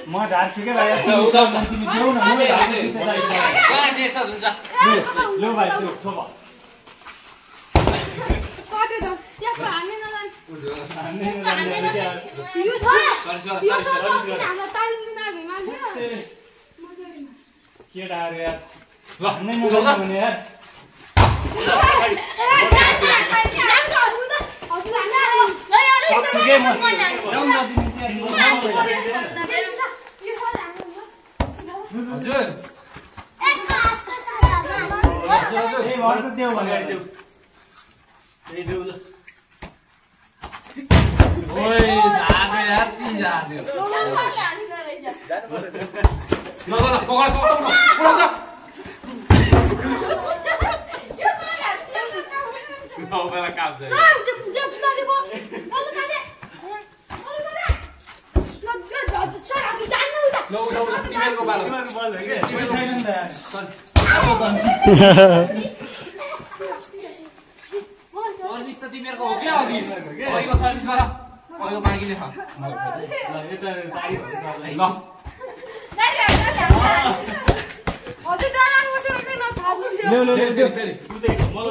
म झार्छु के भाइ तिमी जाऊ न म झार्छु लो भाइ त्यो छोबा कति द यस्तो हान्ने नलान यो छ हाम्रो तालिम दिन आगे मान्छ केटा अरे यार ल हान्ने नलान भने यार सक्छु के म जाऊ न हजुर एक आस्को साला हजुर ए भर त देऊ भने देऊ ए देऊ ल ओइ जाने यार ती जाने ल ल पकड पकड No, pela casa aí. Não, já está de boa. Olha cadê? Lo, timer ko balo. तिमीहरुको बल हो के तिमीहरु छैन नि त यार सर्भिस त तिमीहरुको हो के अघि अघिको सर्भिस गर अघिको मागिले खा ल यता तारी हो सबलाई ल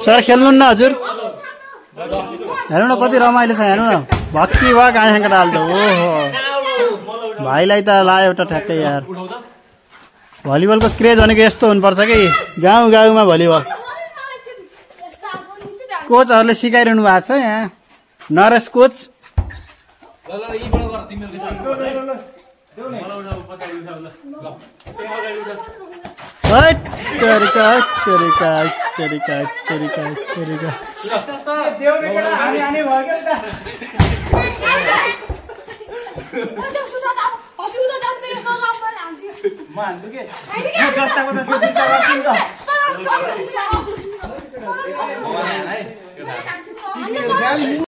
सर खेल्नु न हजुर हेर्नु न कति रमाइलो छ हेर्नु न भक्ति वा गाँसेको डाल त ओहो भाइलाई त लायो एउटा ठ्याक्कै यार भलिबलको क्रेज भनेको यस्तो हुनुपर्छ कि गाउँ गाउँमा भलिबल कोचहरूले सिकाइरहनु भएको छ यहाँ नरेश कोच ल यहीबाट गर तिमीहरुको म हान्छु के म जस्ताको त सुत्ता गर्छु नि त